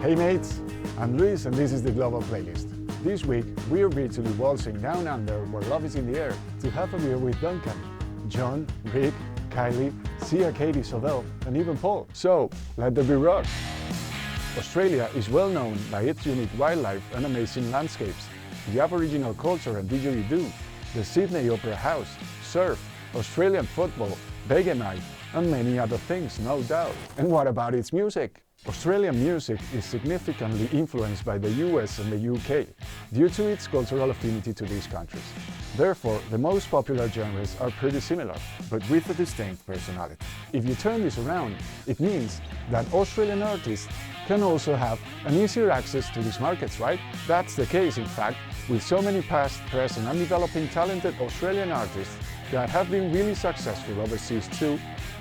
Hey mates, I'm Luis and this is the Global Playlist. This week we are virtually waltzing down under where love is in the air to have a beer with Duncan, John, Rick, Kylie, Sia, Katie, Sobel and even Paul. So let there be rock! Australia is well known by its unique wildlife and amazing landscapes, the Aboriginal culture and didgeridoo, the Sydney Opera House, surf, Australian football, Vegemite and many other things, no doubt. And what about its music? Australian music is significantly influenced by the US and the UK due to its cultural affinity to these countries. Therefore, the most popular genres are pretty similar, but with a distinct personality. If you turn this around, it means that Australian artists can also have an easier access to these markets, right? That's the case, in fact, with so many past, present and developing talented Australian artists that have been really successful overseas too.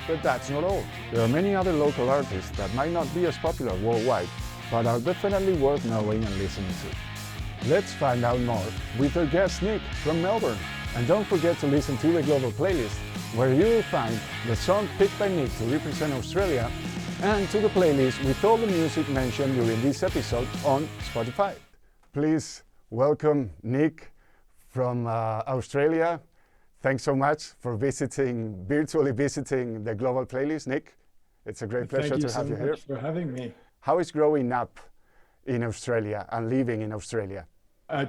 But that's not all. There are many other local artists that might not be as popular worldwide, but are definitely worth knowing and listening to. Let's find out more with our guest Nick from Melbourne. And don't forget to listen to the Global Playlist, where you will find the song picked by Nick to represent Australia, and to the playlist with all the music mentioned during this episode on Spotify. Please welcome Nick from Australia. Thanks so much for virtually visiting the Global Playlist, Nick. It's a great pleasure to have you here. Thank you so much for having me. How is growing up in Australia and living in Australia?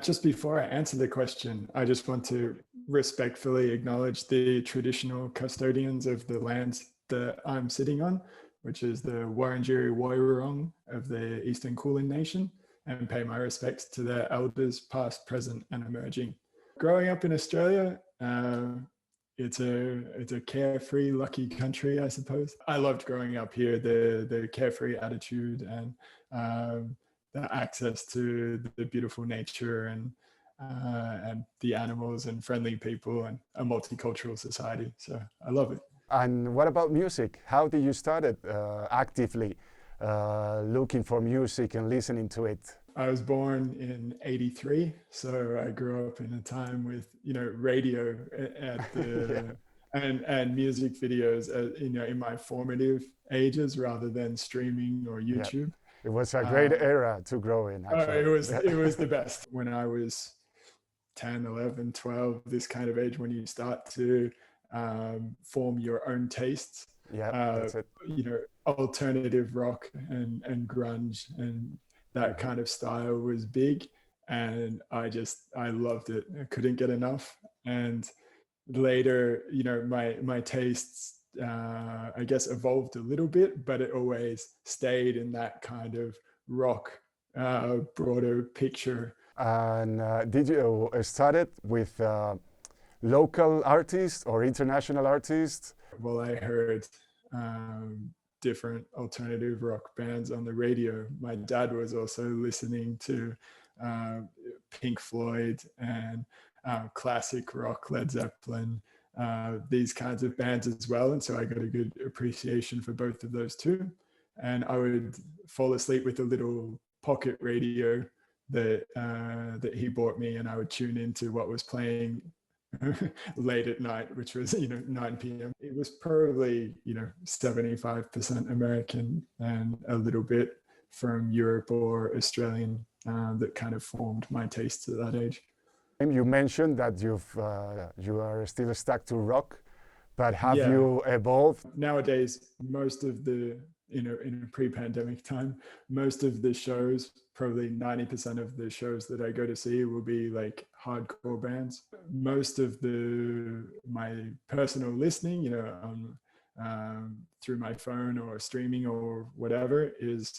Just before I answer the question, I just want to respectfully acknowledge the traditional custodians of the lands that I'm sitting on, which is the Wurundjeri Woiwurrung of the Eastern Kulin Nation, and pay my respects to their elders past, present and emerging. Growing up in Australia, it's a carefree, lucky country, I suppose. I loved growing up here, the carefree attitude and the access to the beautiful nature and the animals and friendly people and a multicultural society. So I love it. And what about music? How did you start actively looking for music and listening to it? I was born in '83, so I grew up in a time with, radio at the and music videos, in my formative ages rather than streaming or YouTube. Yeah. It was a great era to grow in, actually. It was the best. When I was 10, 11, 12, this kind of age when you start to form your own tastes. Yeah, that's it. Alternative rock and grunge and that kind of style was big, and I loved it. I couldn't get enough. And later, my tastes, I guess, evolved a little bit, but it always stayed in that kind of rock, broader picture. And did you start with local artists or international artists? Well, I heard different alternative rock bands on the radio. My dad was also listening to Pink Floyd and classic rock, Led Zeppelin, these kinds of bands as well. And so I got a good appreciation for both of those too. And I would fall asleep with a little pocket radio that he bought me, and I would tune into what was playing late at night, which was 9 p.m. It was probably 75% American and a little bit from Europe or Australian that kind of formed my tastes at that age. And you mentioned that you are still stuck to rock, but have you evolved? Nowadays, most of the in a pre-pandemic time, most of the shows, probably 90% of the shows that I go to see will be like hardcore bands. Most of my personal listening, through my phone or streaming or whatever, is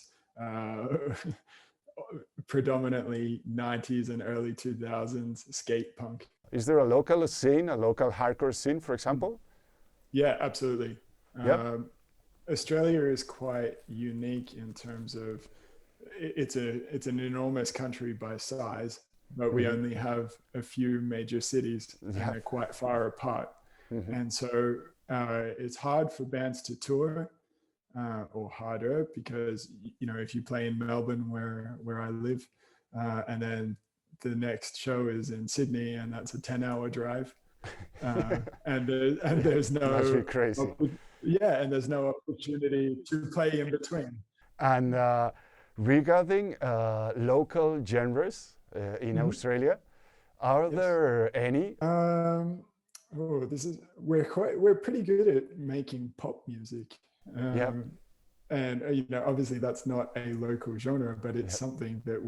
predominantly 90s and early 2000s skate punk. Is there a local scene, a local hardcore scene, for example? Yeah, absolutely. Yep. Australia is quite unique in terms of it's an enormous country by size, but we only have a few major cities and they're quite far apart. And so it's hard for bands to tour, or harder, because if you play in Melbourne where I live, and then the next show is in Sydney, and that's a 10-hour drive, and there's no That's really crazy. and there's no opportunity to play in between. And Regarding local genres in Australia, are Yes. there any? We're pretty good at making pop music. Yeah, And obviously that's not a local genre, but it's yeah, something that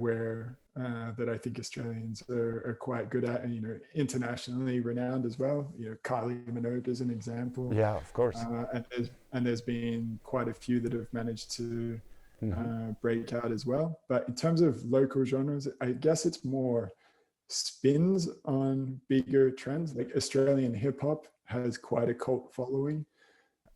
that I think Australians are quite good at, and internationally renowned as well. Kylie Minogue is an example, yeah, of course. and there's been quite a few that have managed to Hmm. break out as well. But in terms of local genres, I guess it's more spins on bigger trends. Like Australian hip hop has quite a cult following.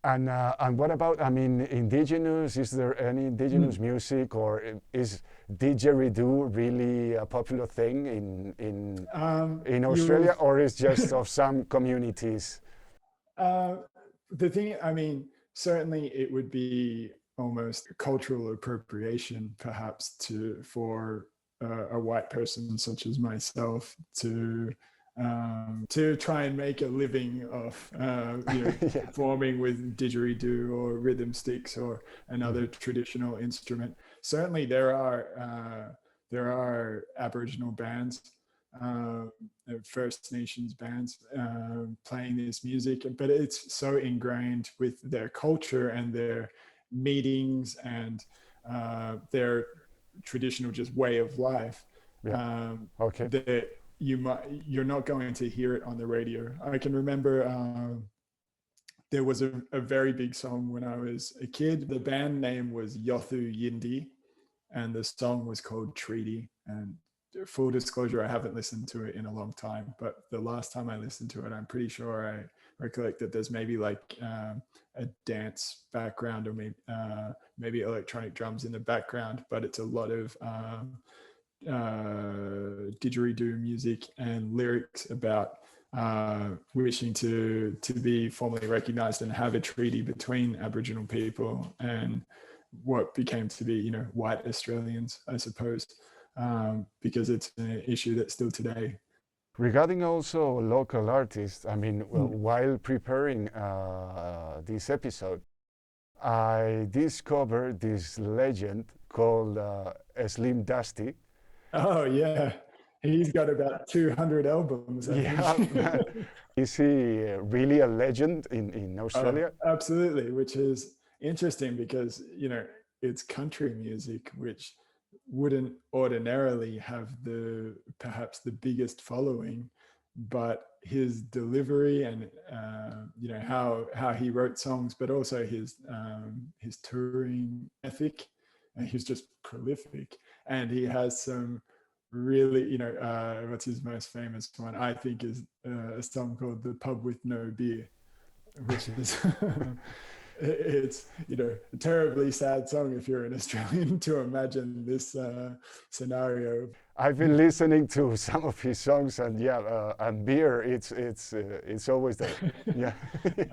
And what about, I mean, indigenous? Is there any indigenous music, or is didgeridoo really a popular thing in You Australia, or is just of some communities? uh, the thing, I mean, certainly it would be almost cultural appropriation, perhaps, for a white person such as myself to try and make a living off, Yeah. performing with didgeridoo or rhythm sticks or another Mhm. traditional instrument. Certainly, there are Aboriginal bands, uh, First Nations bands playing this music, but it's so ingrained with their culture and their meetings and their traditional just way of life, Yeah. Okay. that you're not going to hear it on the radio. I can remember there was a very big song when I was a kid. The band name was Yothu Yindi, and the song was called Treaty. And full disclosure, I haven't listened to it in a long time, but the last time I listened to it, I'm pretty sure I recollect that there's maybe like a dance background, or maybe electronic drums in the background, but it's a lot of didgeridoo music and lyrics about wishing to be formally recognized and have a treaty between Aboriginal people and what became to be, white Australians, I suppose, because it's an issue that still today. Regarding also local artists, I mean, well, Mm. while preparing this episode, I discovered this legend called Slim Dusty. Oh yeah, he's got about 200 albums, I Yeah, think. is he really a legend in Australia? Absolutely, which is interesting because it's country music, which wouldn't ordinarily have the perhaps the biggest following, but his delivery and how he wrote songs, but also his touring ethic, and he's just prolific, and he has some really, what's his most famous one, I think, is a song called "The Pub with No Beer," which is it's a terribly sad song if you're an Australian to imagine this scenario. I've been listening to some of his songs, and yeah, and beer, it's always there. Yeah.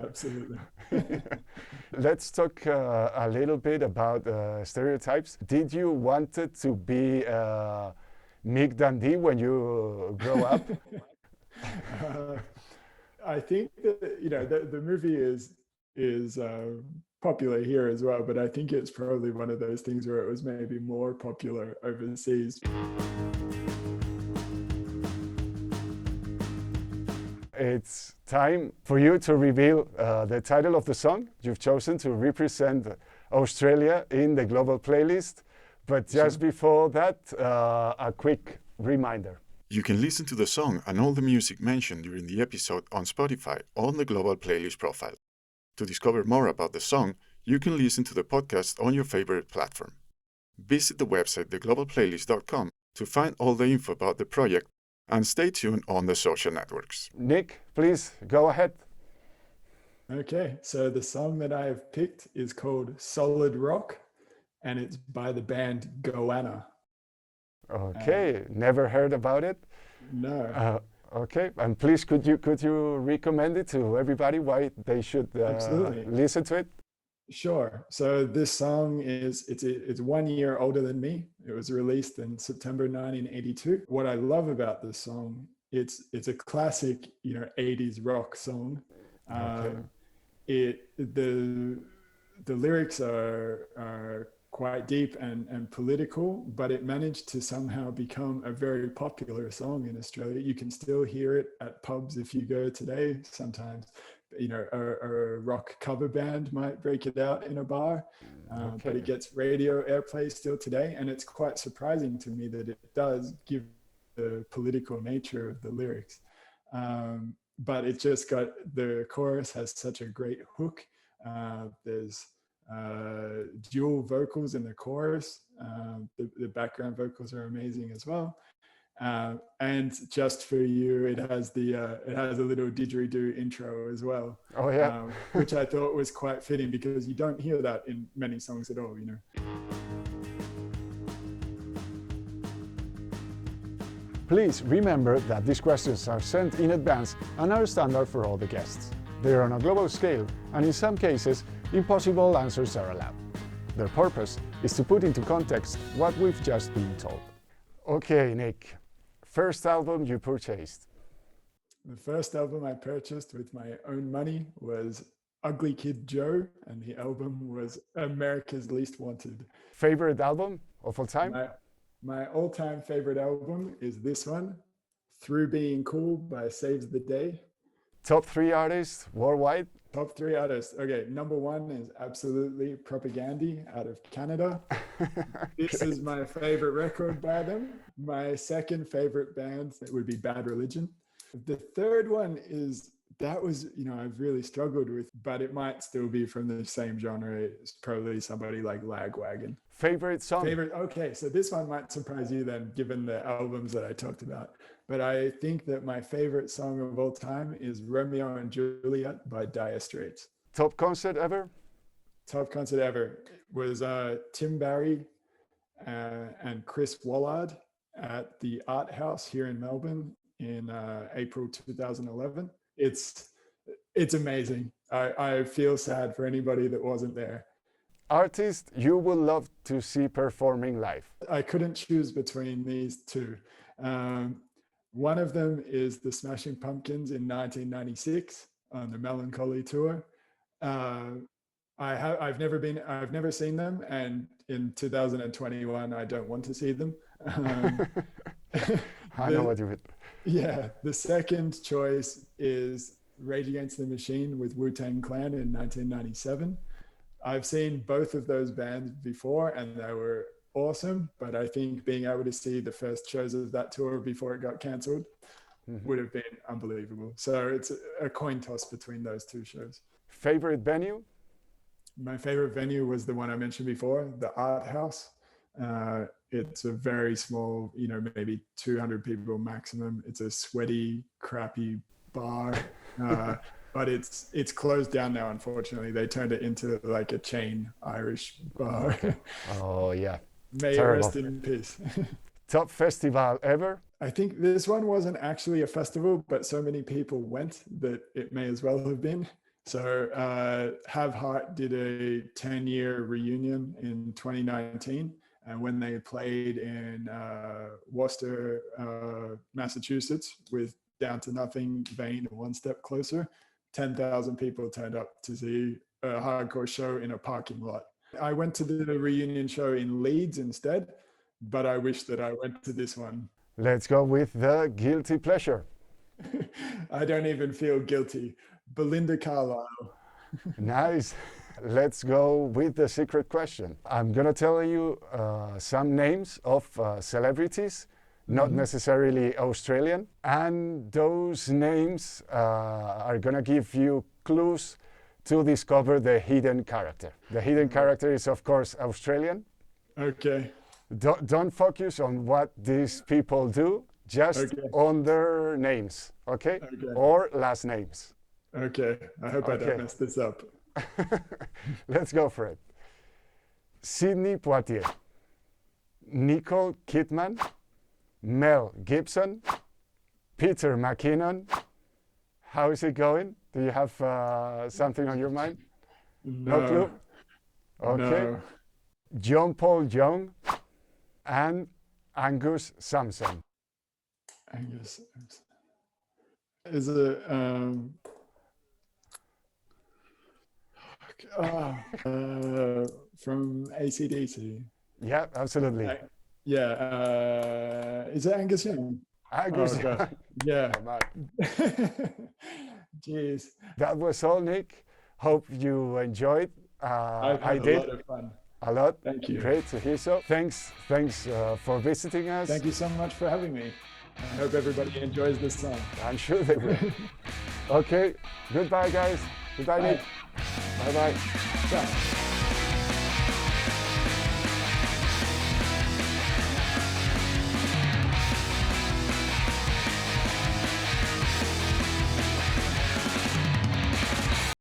Absolutely. Let's talk a little bit about stereotypes. Did you want it to be Mick Dundee when you grow up? uh, I think that the movie is popular here as well, but I think it's probably one of those things where it was maybe more popular overseas. It's time for you to reveal the title of the song you've chosen to represent Australia in the global playlist. But just Sure. before that, a quick reminder. You can listen to the song and all the music mentioned during the episode on Spotify on the Global Playlist profile. To discover more about the song, you can listen to the podcast on your favorite platform. Visit the website theglobalplaylist.com to find all the info about the project, and stay tuned on the social networks. Nick, please go ahead. Okay, so the song that I have picked is called Solid Rock, and it's by the band Goanna. Okay, never heard about it. No, Okay, and please could you recommend it to everybody why they should Absolutely. listen to it? Sure. So this song it's 1 year older than me. It was released in September 1982. What I love about this song, it's a classic, 80s rock song. Okay. It the lyrics are quite deep and political, but it managed to somehow become a very popular song in Australia. You can still hear it at pubs if you go today. Sometimes, you know, a rock cover band might break it out in a bar, but it gets radio airplay still today. And it's quite surprising to me that it does give the political nature of the lyrics. But it just got, the chorus has such a great hook. There's dual vocals in the chorus. The background vocals are amazing as well. And Just For You, it has a little didgeridoo intro as well. Oh yeah. Which I thought was quite fitting because you don't hear that in many songs at all, you know. Please remember that these questions are sent in advance and are standard for all the guests. They are on a global scale, and in some cases, impossible answers are allowed. Their purpose is to put into context what we've just been told. Okay, Nick, first album you purchased? The first album I purchased with my own money was Ugly Kid Joe, and the album was America's Least Wanted. Favorite album of all time? My all-time favorite album is this one, Through Being Cool by Saves the Day. Top 3 artists worldwide? Top 3 artists. Okay, number 1 is absolutely Propagandhi out of Canada. This is my favorite record by them. My second favorite band would be Bad Religion. The third one is, that was, you know, I've really struggled with, but it might still be from the same genre. It's probably somebody like Lagwagon. Favorite song? Okay, so this one might surprise you then, given the albums that I talked about. But I think that my favorite song of all time is Romeo and Juliet by Dire Straits. Top concert ever? Top concert ever was Tim Barry and Chris Wallard at the Art House here in Melbourne in April 2011. It's amazing. I feel sad for anybody that wasn't there. Artist you would love to see performing live? I couldn't choose between these two. One of them is the Smashing Pumpkins in 1996 on the Melancholy tour. I've never seen them, and in 2021 I don't want to see them. I know what you mean. Yeah, the second choice is Rage Against the Machine with Wu-Tang Clan in 1997. I've seen both of those bands before and they were awesome, but I think being able to see the first shows of that tour before it got cancelled would have been unbelievable. So it's a coin toss between those two shows. Favorite venue? My favorite venue was the one I mentioned before, the Art House. It's a very small, you know, maybe 200 people maximum. It's a sweaty, crappy bar. But it's closed down now, unfortunately. They turned it into like a chain Irish bar. Okay. Oh, yeah. May it rest in peace. Top festival ever? I think this one wasn't actually a festival, but so many people went that it may as well have been. So Have Heart did a 10-year reunion in 2019. And when they played in Worcester, Massachusetts with Down to Nothing, Vain, and One Step Closer, 10,000 people turned up to see a hardcore show in a parking lot. I went to the reunion show in Leeds instead, but I wish that I went to this one. Let's go with the guilty pleasure. I don't even feel guilty. Belinda Carlisle. Nice. Let's go with the secret question. I'm going to tell you some names of celebrities, not necessarily Australian, and those names are going to give you clues to discover the hidden character. The hidden character is, of course, Australian. Okay. Don't focus on what these people do, just on their names, okay? Or last names. Okay, I hope I don't mess this up. Let's go for it. Sidney Poitier, Nicole Kidman, Mel Gibson, Peter McKinnon. How is it going? Do you have something on your mind? No clue? Okay. No. John Paul Young and Angus Sampson. Angus. Is it From AC/DC. Yeah, absolutely. Is it Angus Young? Angus Oh, God. Yeah. Young. Jeez. That was all, Nick. Hope you enjoyed. I've I had a did. lot of fun. A lot. Thank you. Great to hear so. Thanks for visiting us. Thank you so much for having me. I hope everybody enjoys this song. I'm sure they will. Okay. Goodbye, guys. Goodbye, Bye. Nick. Bye-bye. Ciao.